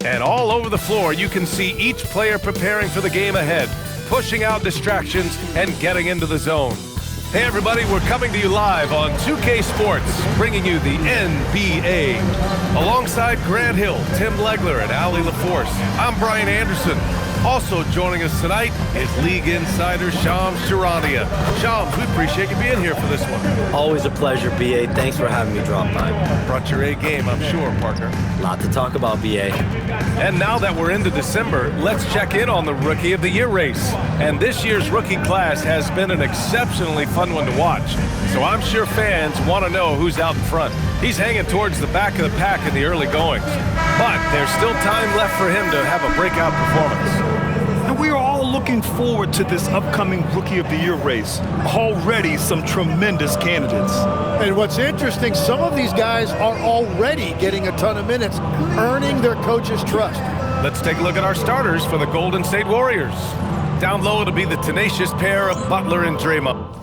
And all over the floor, you can see each player preparing for the game ahead, pushing out distractions and getting into the zone. Hey everybody, we're coming to you live on 2K Sports, bringing you the NBA. Alongside Grant Hill, Tim Legler, and Ali LaForce, I'm Brian Anderson. Also joining us tonight is League Insider Shams Charania. Shams, we appreciate you being here for this one. Always a pleasure, BA. Thanks for having me drop by. Brought your A game, I'm sure, partner. Lot to talk about, BA. And now that we're into December, let's check in on the Rookie of the Year race. And this year's rookie class has been an exceptionally fun one to watch. So I'm sure fans want to know who's out in front. He's hanging towards the back of the pack in the early goings. But there's still time left for him to have a breakout performance. And we are all looking forward to this upcoming Rookie of the Year race. Already some tremendous candidates. And what's interesting, some of these guys are already getting a ton of minutes, earning their coach's trust. Let's take a look at our starters for the Golden State Warriors. Down low, it'll be the tenacious pair of Butler and Draymond.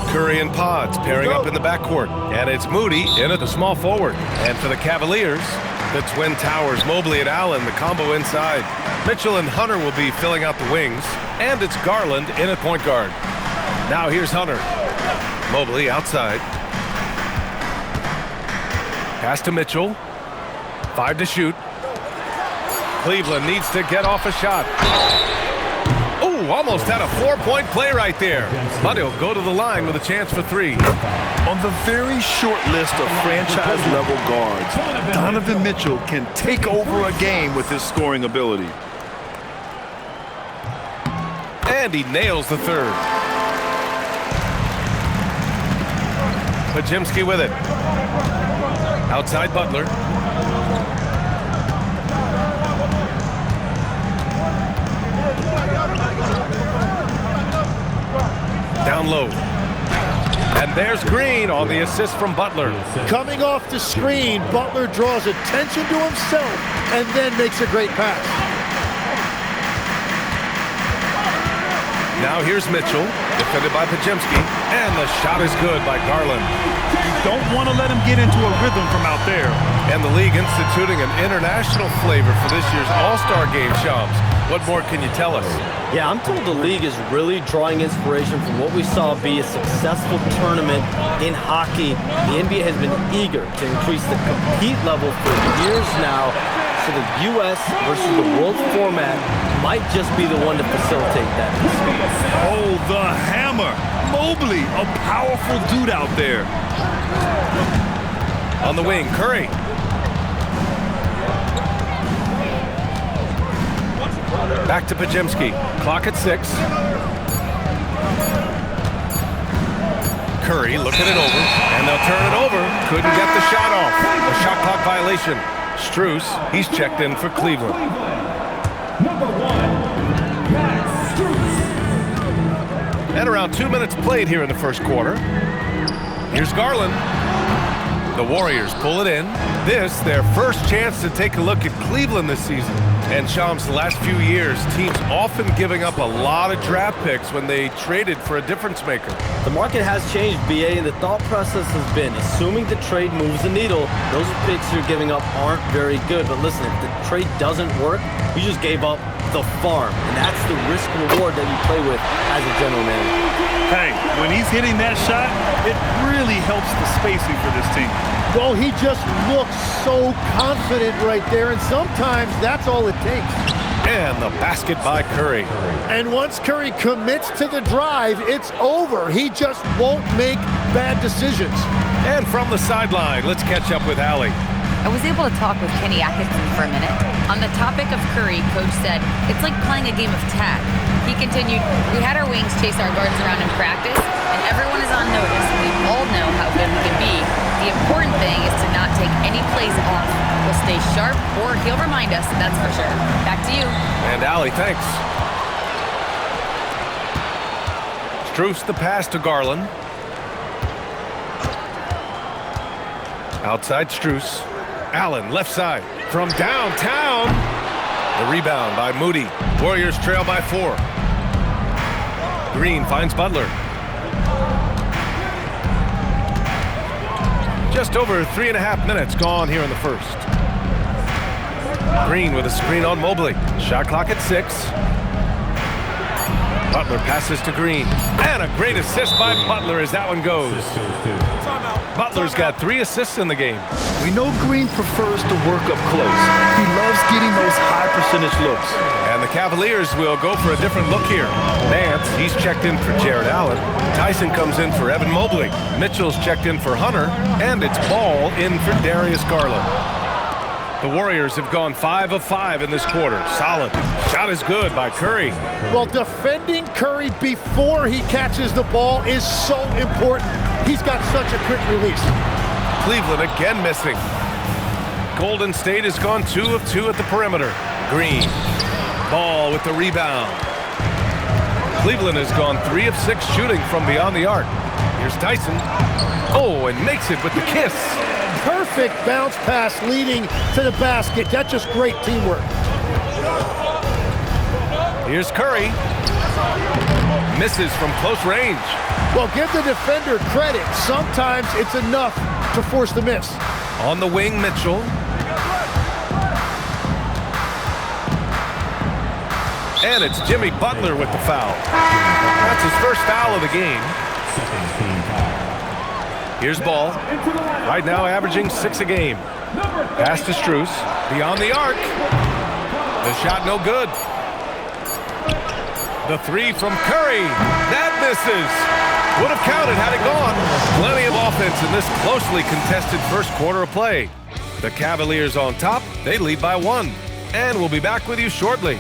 Curry and Pods pairing up in the backcourt. And it's Moody in at the small forward. And for the Cavaliers, the twin towers, Mobley and Allen, the combo inside. Mitchell and Hunter will be filling out the wings. And it's Garland in at point guard. Now here's Hunter. Mobley outside. Pass to Mitchell. 5 to shoot. Cleveland needs to get off a shot. Almost had a 4-point play right there. But he'll go to the line with a chance for 3. On the very short list of franchise-level guards, Donovan Mitchell can take over a game with his scoring ability. And he nails the third. Pajemski with it. Outside Butler. Down low. And there's Green on the assist from Butler. Coming off the screen, Butler draws attention to himself and then makes a great pass. Now here's Mitchell, defended by Pajemski, and the shot is good by Garland. You don't want to let him get into a rhythm from out there. And the league instituting an international flavor for this year's All-Star Game, Shams. What more can you tell us? Yeah, I'm told the league is really drawing inspiration from what we saw be a successful tournament in hockey. The NBA has been eager to increase the compete level for years now, so the U.S. versus the world format might just be the one to facilitate that. Oh, the hammer! Mobley, a powerful dude out there. On the wing, Curry. Back to Pajemski. Clock at 6. Curry looking it over, and they'll turn it over. Couldn't get the shot off. A shot clock violation. Strus, he's checked in for Cleveland. And around 2 minutes played here in the first quarter. Here's Garland. The Warriors pull it in. This, their first chance to take a look at Cleveland this season. And Shams, the last few years, teams often giving up a lot of draft picks when they traded for a difference maker. The market has changed, BA, and the thought process has been, assuming the trade moves the needle, those picks you're giving up aren't very good. But listen, if the trade doesn't work, you just gave up the farm. And that's the risk reward that you play with as a general manager. Hey, when he's hitting that shot, it really helps the spacing for this team. Well, he just looks so confident right there, and sometimes that's all it takes. And the basket by Curry. And once Curry commits to the drive, it's over. He just won't make bad decisions. And from the sideline, let's catch up with Allie. I was able to talk with Kenny Atkinson for a minute. On the topic of Curry, Coach said, it's like playing a game of tag. He continued, we had our wings chase our guards around in practice, and everyone is on notice. We all know how good we can be. The important thing is to not take any plays off. We'll stay sharp, or he'll remind us, that's for sure. Back to you. And Allie, thanks. Strus the pass to Garland. Outside Strus. Allen, left side, from downtown. The rebound by Moody. Warriors trail by 4. Green finds Butler. Just over 3.5 minutes gone here in the first. Green with a screen on Mobley. Shot clock at 6. Butler passes to Green. And a great assist by Butler as that one goes. Butler's got 3 assists in the game. We know Green prefers to work up close. He loves getting those high percentage looks. And the Cavaliers will go for a different look here. Nance, he's checked in for Jared Allen. Tyson comes in for Evan Mobley. Mitchell's checked in for Hunter. And it's Ball in for Darius Garland. The Warriors have gone 5 of 5 in this quarter. Solid. Shot is good by Curry. Well, defending Curry before he catches the ball is so important. He's got such a quick release. Cleveland again missing. Golden State has gone 2 of 2 at the perimeter. Green. Ball with the rebound. Cleveland has gone 3 of 6 shooting from beyond the arc. Here's Tyson. Oh, and makes it with the kiss. Perfect bounce pass leading to the basket. That's just great teamwork. Here's Curry. Misses from close range. Well, give the defender credit. Sometimes it's enough to force the miss. On the wing, Mitchell. And it's Jimmy Butler with the foul. That's his first foul of the game. Here's Ball. Right now averaging 6 a game. Pass to Strus. Beyond the arc. The shot no good. The 3 from Curry. That misses. Would have counted had it gone. Plenty of offense in this closely contested first quarter of play. The Cavaliers on top. They lead by 1. And we'll be back with you shortly.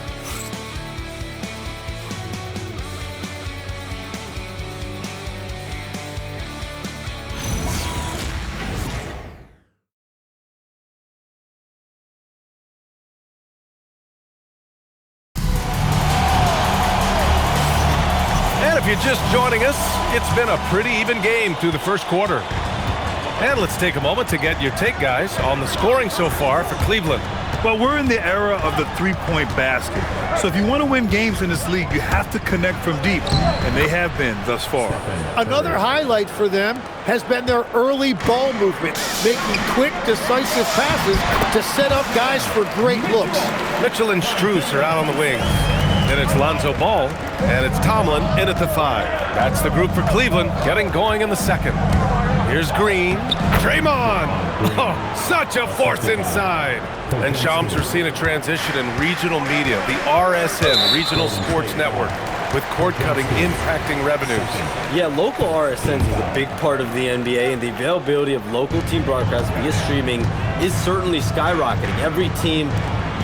If you're just joining us, it's been a pretty even game through the first quarter. And let's take a moment to get your take, guys, on the scoring so far for Cleveland. Well, we're in the era of the three-point basket. So if you want to win games in this league, you have to connect from deep, and they have been thus far. Another highlight for them has been their early ball movement, making quick, decisive passes to set up guys for great looks. Mitchell and Strus are out on the wing. Then it's Lonzo Ball, and it's Tomlin in at the 5. That's the group for Cleveland, getting going in the second. Here's Green. Draymond! Oh, such a force inside. And Shams are seeing a transition in regional media, the RSN, Regional Sports Network, with cord-cutting impacting revenues. Yeah, local RSNs is a big part of the NBA, and the availability of local team broadcasts via streaming is certainly skyrocketing. Every team,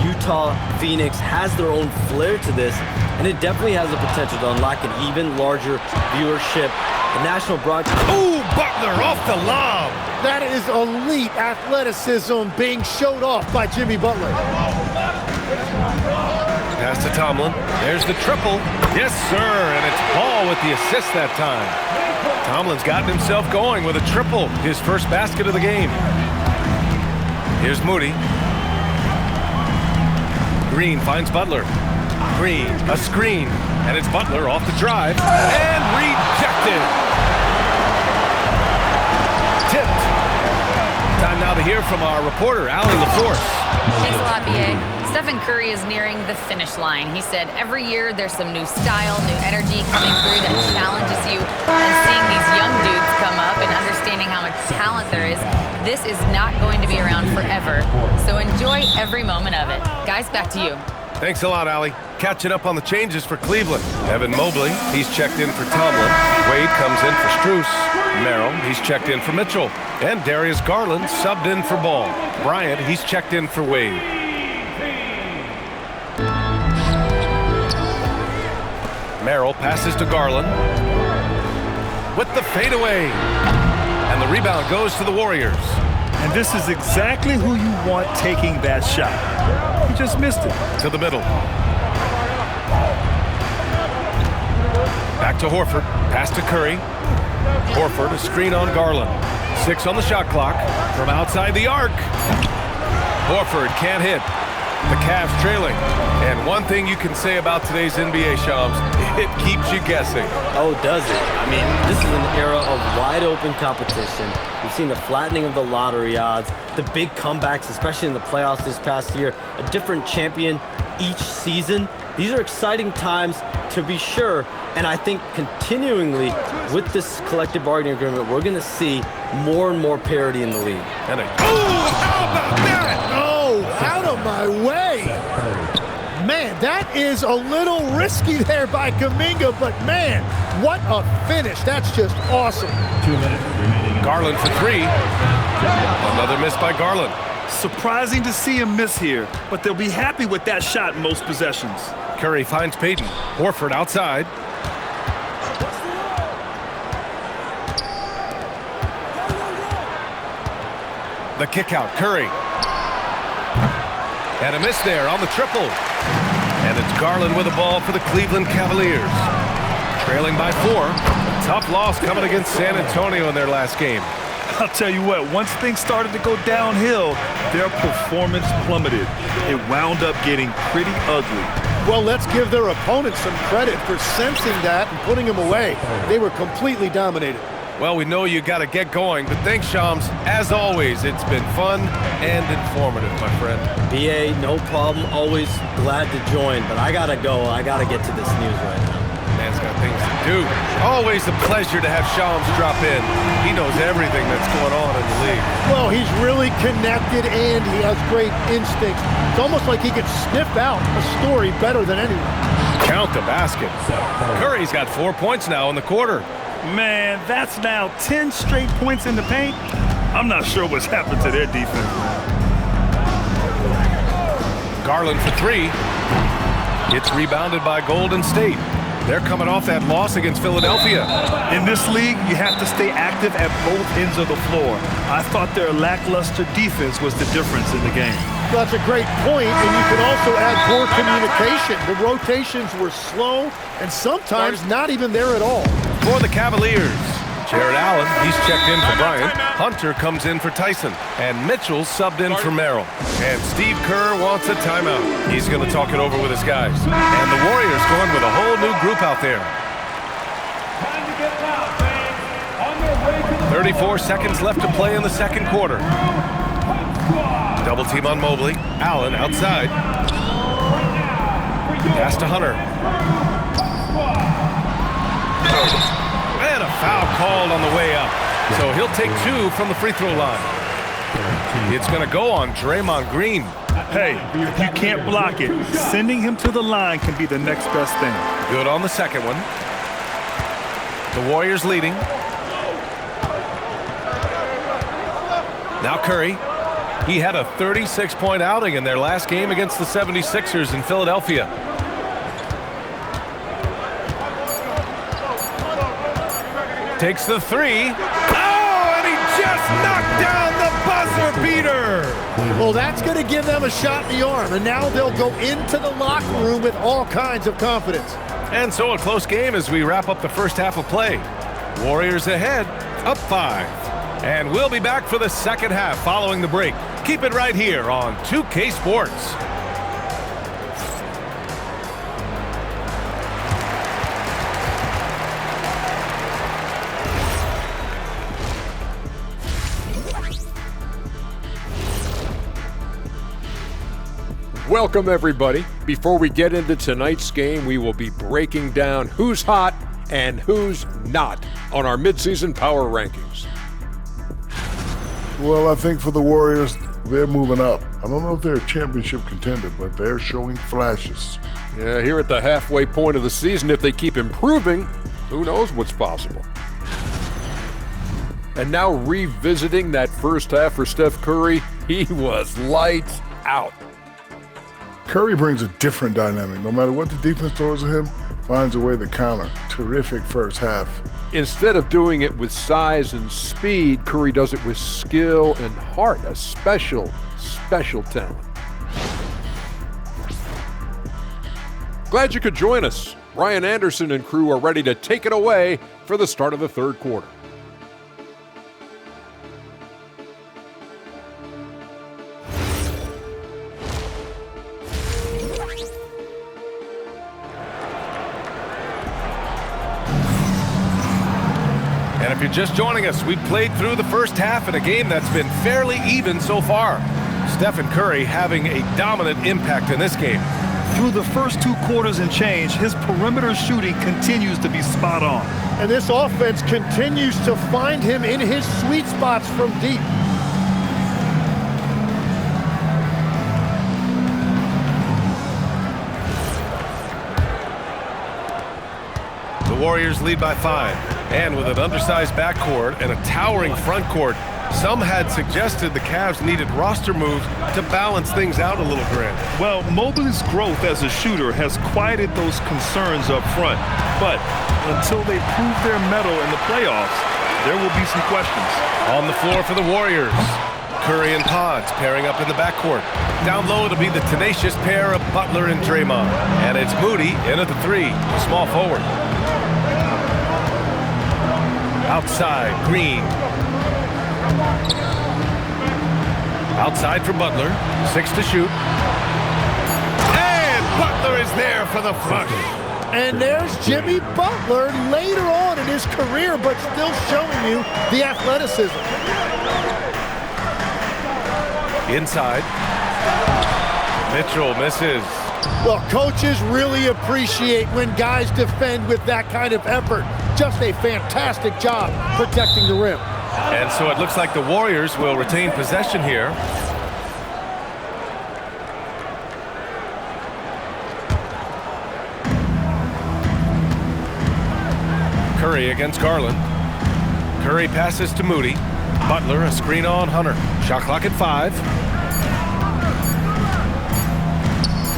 Utah, Phoenix, has their own flair to this, and it definitely has the potential to unlock an even larger viewership. The national broadcast. Ooh, Butler off the lob. That is elite athleticism being showed off by Jimmy Butler. Pass to Tomlin. There's the triple. Yes, sir, and it's Ball with the assist that time. Tomlin's gotten himself going with a triple, his first basket of the game. Here's Moody. Green finds Butler. Green, a screen, and it's Butler off the drive, and rejected. Tipped. Time now to hear from our reporter, Allie LaForce. Thanks a lot, B.A. Stephen Curry is nearing the finish line. He said every year there's some new style, new energy coming through that challenges you. And seeing these young dudes come up and understanding how much talent there is, this is not going to be around forever. So enjoy every moment of it. Guys, back to you. Thanks a lot, Allie. Catching up on the changes for Cleveland. Evan Mobley, he's checked in for Tomlin. Wade comes in for Strus. Merrill, he's checked in for Mitchell. And Darius Garland subbed in for Ball. Bryant, he's checked in for Wade. Merrill passes to Garland. With the fadeaway. And the rebound goes to the Warriors. And this is exactly who you want taking that shot. He just missed it. To the middle. Back to Horford. Pass to Curry. Horford, a screen on Garland. 6 on the shot clock. From outside the arc. Horford can't hit. The Cavs trailing. And one thing you can say about today's NBA, Shams, it keeps you guessing. Oh, does it? I mean, this is an era of wide-open competition. We've seen the flattening of the lottery odds, the big comebacks, especially in the playoffs this past year, a different champion each season. These are exciting times, to be sure, and I think continuingly with this collective bargaining agreement, we're going to see more and more parity in the league. And How about that? Oh, out of my way. Man, that is a little risky there by Kuminga, but man, what a finish. That's just awesome. 2 minutes remaining. Garland for three. Another miss by Garland. Surprising to see him miss here, but they'll be happy with that shot in most possessions. Curry finds Payton. Horford outside. The kick out, Curry. And a miss there on the triple. And it's Garland with the ball for the Cleveland Cavaliers. Trailing by 4. Tough loss coming against San Antonio in their last game. I'll tell you what, once things started to go downhill, their performance plummeted. It wound up getting pretty ugly. Well, let's give their opponents some credit for sensing that and putting them away. They were completely dominated. Well, we know you got to get going, but thanks, Shams. As always, it's been fun and informative, my friend. BA, no problem. Always glad to join, but I got to go. I got to get to this news right now. Man's got things to do. Always a pleasure to have Shams drop in. He knows everything that's going on in the league. Well, he's really connected and he has great instincts. It's almost like he can sniff out a story better than anyone. Count the basket. Curry's got 4 points now in the quarter. Man, that's now 10 straight points in the paint. I'm not sure what's happened to their defense. Garland for three. It's rebounded by Golden State. They're coming off that loss against Philadelphia. In this league, you have to stay active at both ends of the floor. I thought their lackluster defense was the difference in the game. That's a great point, and you can also add poor communication. The rotations were slow and sometimes not even there at all. For the Cavaliers, Jared Allen, he's checked in for Bryant. Hunter comes in for Tyson. And Mitchell subbed in for Merrill. And Steve Kerr wants a timeout. He's going to talk it over with his guys. And the Warriors going with a whole new group out there. 34 seconds left to play in the second quarter. Double team on Mobley. Allen outside. Pass to Hunter. And a foul called on the way up. So he'll take 2 from the free throw line. It's going to go on Draymond Green. Hey, if you can't block it, sending him to the line can be the next best thing. Good on the second one. The Warriors leading. Now Curry. He had a 36-point outing in their last game against the 76ers in Philadelphia. Takes the three. Oh, and he just knocked down the buzzer beater. Well, that's going to give them a shot in the arm, and now they'll go into the locker room with all kinds of confidence. And so a close game as we wrap up the first half of play. Warriors ahead, up 5. And we'll be back for the second half following the break. Keep it right here on 2K Sports. Welcome, everybody. Before we get into tonight's game, we will be breaking down who's hot and who's not on our midseason power rankings. Well, I think for the Warriors, they're moving up. I don't know if they're a championship contender, but they're showing flashes. Yeah, here at the halfway point of the season, if they keep improving, who knows what's possible. And now revisiting that first half for Steph Curry, he was lights out. Curry brings a different dynamic. No matter what the defense throws at him, finds a way to counter. Terrific first half. Instead of doing it with size and speed, Curry does it with skill and heart, a special talent. Glad you could join us. Ryan Anderson and crew are ready to take it away for the start of the third quarter. if you're just joining us, we've played through the first half in a game that's been fairly even so far. Stephen Curry having a dominant impact in this game. Through the first 2 quarters and change, his perimeter shooting continues to be spot on. And this offense continues to find him in his sweet spots from deep. The Warriors lead by 5. And with an undersized backcourt and a towering front court, some had suggested the Cavs needed roster moves to balance things out a little, Grant. Well, Mobley's growth as a shooter has quieted those concerns up front. But until they prove their mettle in the playoffs, there will be some questions. On the floor for the Warriors, Curry and Pods pairing up in the backcourt. Down low to be the tenacious pair of Butler and Draymond. And it's Moody in at the 3, small forward. Outside, Green. Outside for Butler, 6 to shoot. And Butler is there for the flush. And there's Jimmy Butler later on in his career, but still showing you the athleticism. Inside. Mitchell misses. Well, coaches really appreciate when guys defend with that kind of effort. Just a fantastic job protecting the rim. And so it looks like the Warriors will retain possession here. Curry against Garland. Curry passes to Moody. Butler, a screen on Hunter. Shot clock at 5.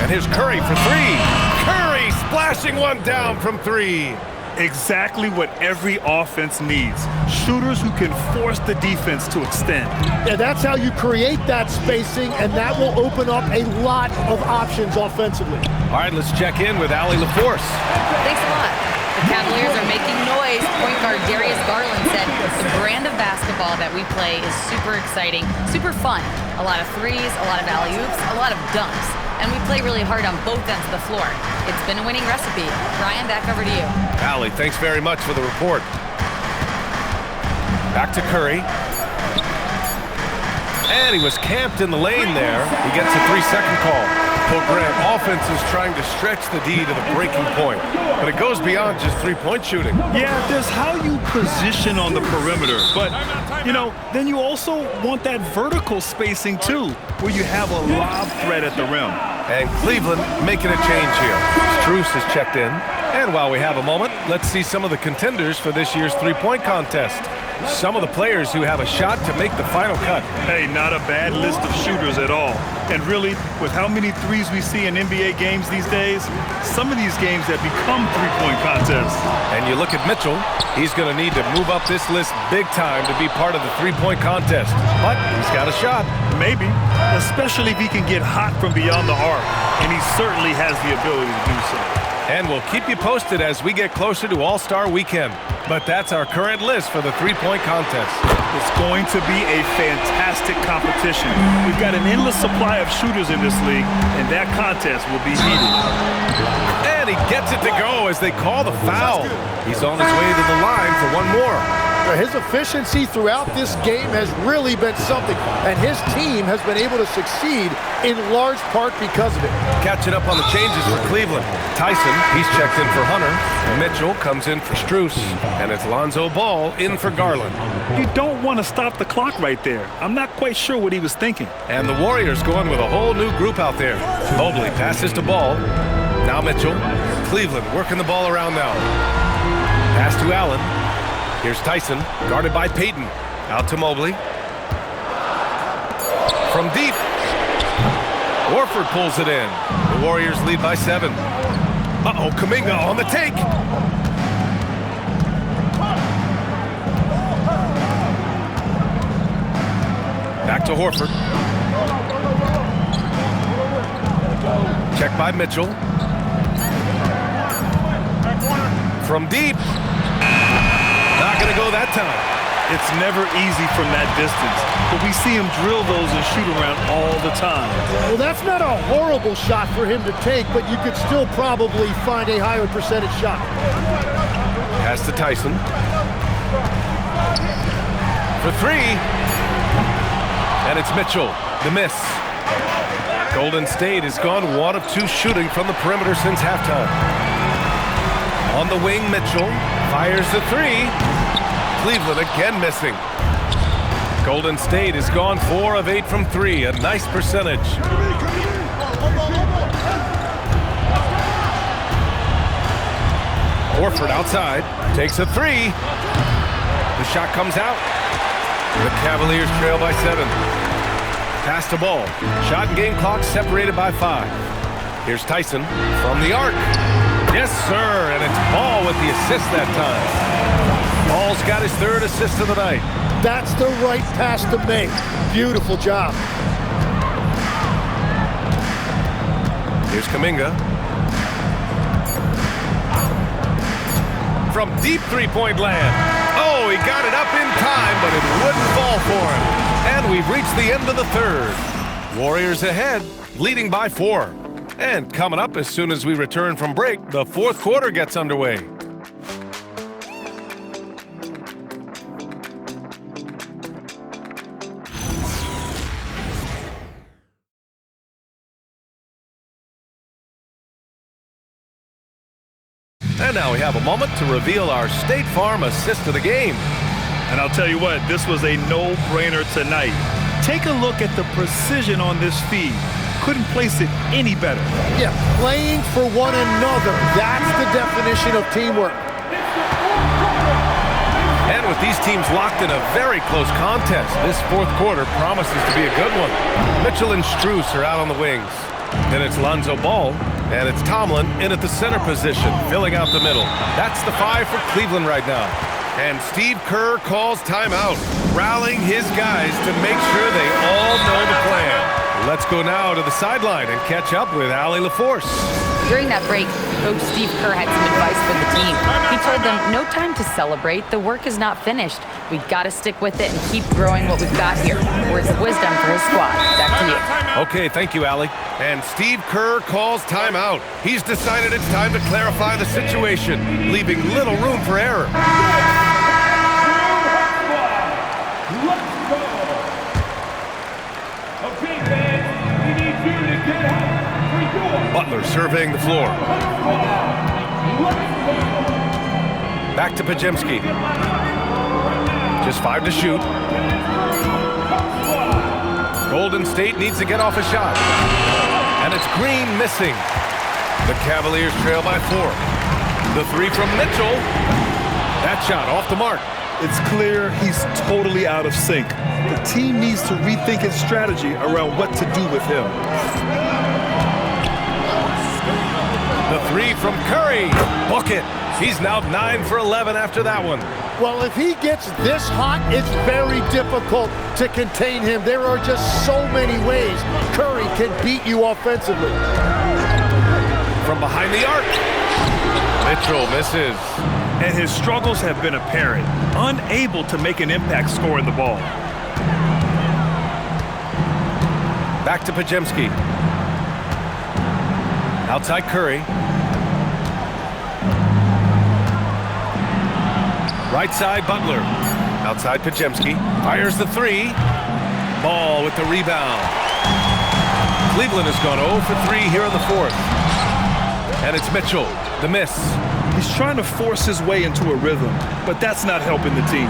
And here's Curry for 3. Curry splashing one down from 3. Exactly what every offense needs. Shooters who can force the defense to extend. Yeah, that's how you create that spacing, and that will open up a lot of options offensively. All right, let's check in with Allie LaForce. Thanks a lot. The Cavaliers are making noise. Point guard Darius Garland said the brand of basketball that we play is super exciting, super fun. A lot of threes, a lot of alley-oops, a lot of dunks. And we play really hard on both ends of the floor. It's been a winning recipe. Ryan, back over to you. Allie, thanks very much for the report. Back to Curry. And he was camped in the lane there. He gets a 3-second call. Well, Grant, offense is trying to stretch the D to the breaking point, but it goes beyond just three-point shooting. Yeah, there's how you position on the perimeter, but, you know, then you also want that vertical spacing, too, where you have a lob threat at the rim. And Cleveland making a change here. Strus has checked in. And while we have a moment, let's see some of the contenders for this year's three-point contest. Some of the players who have a shot to make the final cut. Hey, not a bad list of shooters at all. And really, with how many threes we see in NBA games these days, some of these games have become three-point contests. And you look at Mitchell, he's going to need to move up this list big time to be part of the three-point contest. But he's got a shot. Maybe, especially if he can get hot from beyond the arc. And he certainly has the ability to do so. And we'll keep you posted as we get closer to All-Star Weekend. But that's our current list for the three-point contest. It's going to be a fantastic competition. We've got an endless supply of shooters in this league, and that contest will be heated. And he gets it to go as they call the foul. He's on his way to the line for one more. His efficiency throughout this game has really been something, and his team has been able to succeed in large part because of it. Catching up on the changes for Cleveland. Tyson, he's checked in for Hunter. Mitchell comes in for Strus. And it's Lonzo Ball in for Garland. You don't want to stop the clock right there. I'm not quite sure what he was thinking. And the Warriors going with a whole new group out there. Mobley passes to Ball. Now Mitchell. Cleveland working the ball around now. Pass to Allen. Here's Tyson, guarded by Payton. Out to Mobley. From deep. Horford pulls it in. The Warriors lead by 7. Uh-oh, Kuminga on the take. Back to Horford. Check by Mitchell. From deep. Not going to go that time. It's never easy from that distance, but we see him drill those and shoot around all the time. Well, that's not a horrible shot for him to take, but you could still probably find a higher percentage shot. Pass to Tyson. For three. And it's Mitchell, the miss. Golden State has gone 1 of 2 shooting from the perimeter since halftime. On the wing, Mitchell fires the three. Cleveland again missing. Golden State has gone 4 of 8 from 3, a nice percentage. Horford outside, takes a three. The shot comes out. The Cavaliers trail by 7. Pass to Ball. Shot and game clock separated by 5. Here's Tyson from the arc. Yes, sir, and it's Ball with the assist that time. Ball's got his 3rd assist of the night. That's the right pass to make. Beautiful job. Here's Kuminga. From deep three-point land. Oh, he got it up in time, but it wouldn't fall for him. And we've reached the end of the 3rd. Warriors ahead, leading by 4. And coming up as soon as we return from break, the 4th quarter gets underway. And now we have a moment to reveal our State Farm assist of the game. And I'll tell you what, this was a no-brainer tonight. Take a look at the precision on this feed. Couldn't place it any better. Yeah, playing for one another. That's the definition of teamwork. And with these teams locked in a very close contest, this 4th quarter promises to be a good one. Mitchell and Strus are out on the wings. Then it's Lonzo Ball, and it's Tomlin in at the center position, filling out the middle. That's the 5 for Cleveland right now. And Steve Kerr calls timeout, rallying his guys to make sure they all know the plan. Let's go now to the sideline and catch up with Allie LaForce. During that break, Coach Steve Kerr had some advice for the team. He told them, no time to celebrate. The work is not finished. We've got to stick with it and keep growing what we've got here. Words of wisdom for his squad. Back to you. Okay, thank you, Allie. And Steve Kerr calls timeout. He's decided it's time to clarify the situation, leaving little room for error. Butler surveying the floor. Back to Pajemski. Just 5 to shoot. Golden State needs to get off a shot. And it's Green missing. The Cavaliers trail by 4. The 3 from Mitchell. That shot off the mark. It's clear he's totally out of sync. The team needs to rethink its strategy around what to do with him. The 3 from Curry. Book it. He's now 9 for 11 after that one. Well, if he gets this hot, it's very difficult to contain him. There are just so many ways Curry can beat you offensively. From behind the arc. Mitchell misses. And his struggles have been apparent, unable to make an impact scoring the ball. Back to Pajemski. Outside Curry. Right side Butler. Outside Pajemski. Fires the 3. Ball with the rebound. Cleveland has gone 0 for 3 here in the 4th. And it's Mitchell, the miss. He's trying to force his way into a rhythm, but that's not helping the team.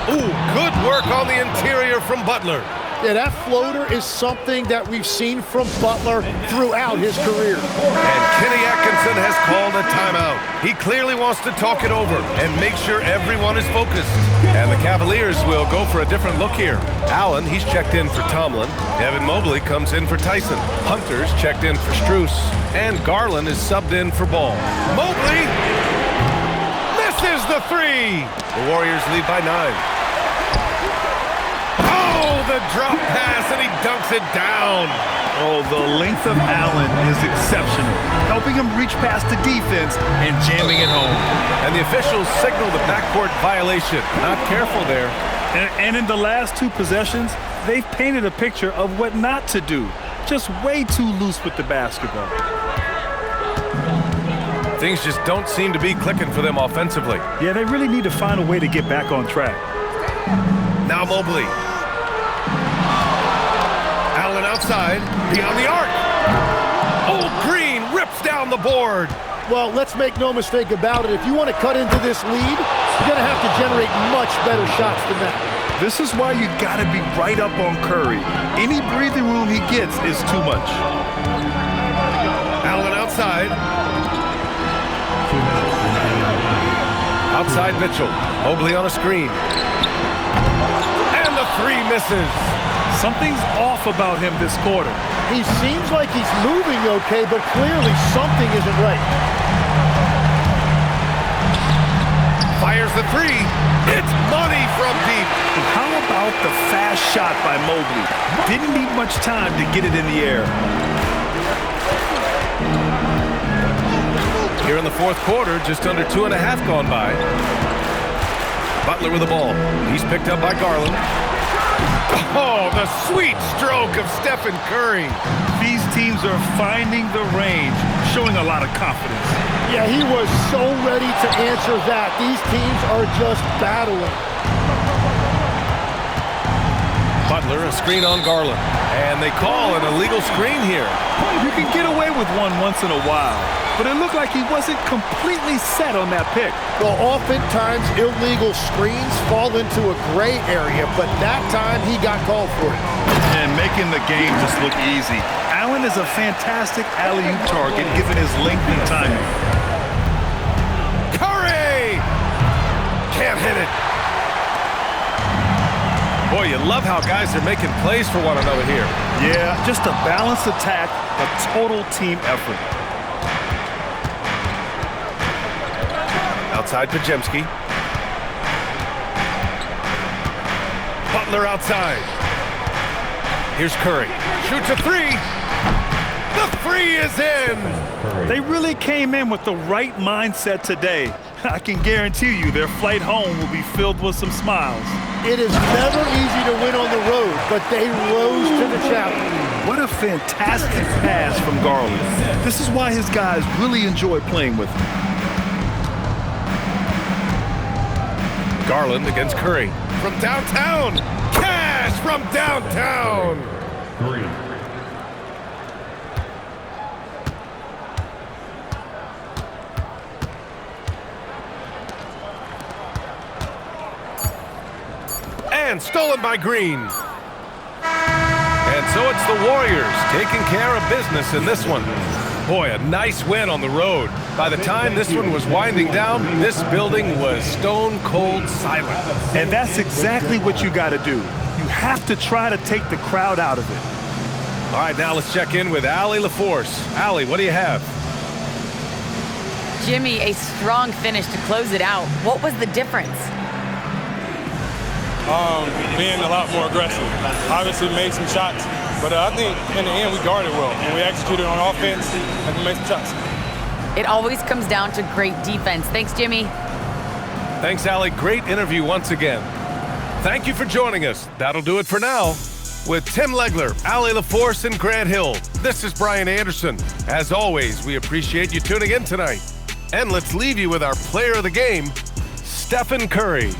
Ooh, good work on the interior from Butler. Yeah, that floater is something that we've seen from Butler throughout his career. And Kenny Atkinson has called a timeout. He clearly wants to talk it over and make sure everyone is focused. And the Cavaliers will go for a different look here. Allen, he's checked in for Tomlin. Evan Mobley comes in for Tyson. Hunter's checked in for Strus. And Garland is subbed in for Ball. Mobley misses the 3. The Warriors lead by 9. Oh, the drop pass, and he dunks it down. Oh, the length of Allen is exceptional, helping him reach past the defense and jamming it home. And the officials signal the backcourt violation. Not careful there. And in the last 2 possessions, they've painted a picture of what not to do. Just way too loose with the basketball. Things just don't seem to be clicking for them offensively. Yeah, they really need to find a way to get back on track. Now Mobley. Allen outside, beyond the arc. Old Green rips down the board. Well, let's make no mistake about it. If you want to cut into this lead, you're going to have to generate much better shots than that. This is why you got to be right up on Curry. Any breathing room he gets is too much. Allen outside. Outside Mitchell. Mobley on a screen. And the three misses. Something's off about him this quarter. He seems like he's moving okay, but clearly something isn't right. Fires the three. It's money from deep. And how about the fast shot by Mobley? Didn't need much time to get it in the air. Here in the fourth quarter, just under 2.5 gone by. Butler with the ball. He's picked up by Garland. Oh, the sweet stroke of Stephen Curry. These teams are finding the range, showing a lot of confidence. Yeah, he was so ready to answer that. These teams are just battling. Butler, a screen on Garland. And they call an illegal screen here. You can get away with one once in a while, but it looked like he wasn't completely set on that pick. Well, oftentimes illegal screens fall into a gray area, but that time he got called for it. And making the game just look easy. Allen is a fantastic alley-oop target given his length and timing. Curry! Can't hit it. Boy, you love how guys are making plays for one another here. Yeah, just a balanced attack, a total team effort. Outside Pajemski. Butler outside. Here's Curry. Shoots a three. The three is in. They really came in with the right mindset today. I can guarantee you their flight home will be filled with some smiles. It is never easy to win on the road, but they rose to the challenge. What a fantastic pass from Garland. This is why his guys really enjoy playing with him. Garland against Curry. From downtown. Cash from downtown. Three. And stolen by Green. And so it's the Warriors taking care of business in this one. Boy, a nice win on the road. By the time this one was winding down, this building was stone cold silent. And that's exactly what you got to do. You have to try to take the crowd out of it. All right, now let's check in with Allie LaForce. Allie, what do you have? Jimmy, a strong finish to close it out. What was the difference? Being a lot more aggressive. Obviously made some shots, but I think in the end we guarded well and we executed on offense and we made some shots. It always comes down to great defense. Thanks, Jimmy. Thanks, Allie. Great interview once again. Thank you for joining us. That'll do it for now. With Tim Legler, Allie LaForce, and Grant Hill, this is Brian Anderson. As always, we appreciate you tuning in tonight. And let's leave you with our player of the game, Stephen Curry.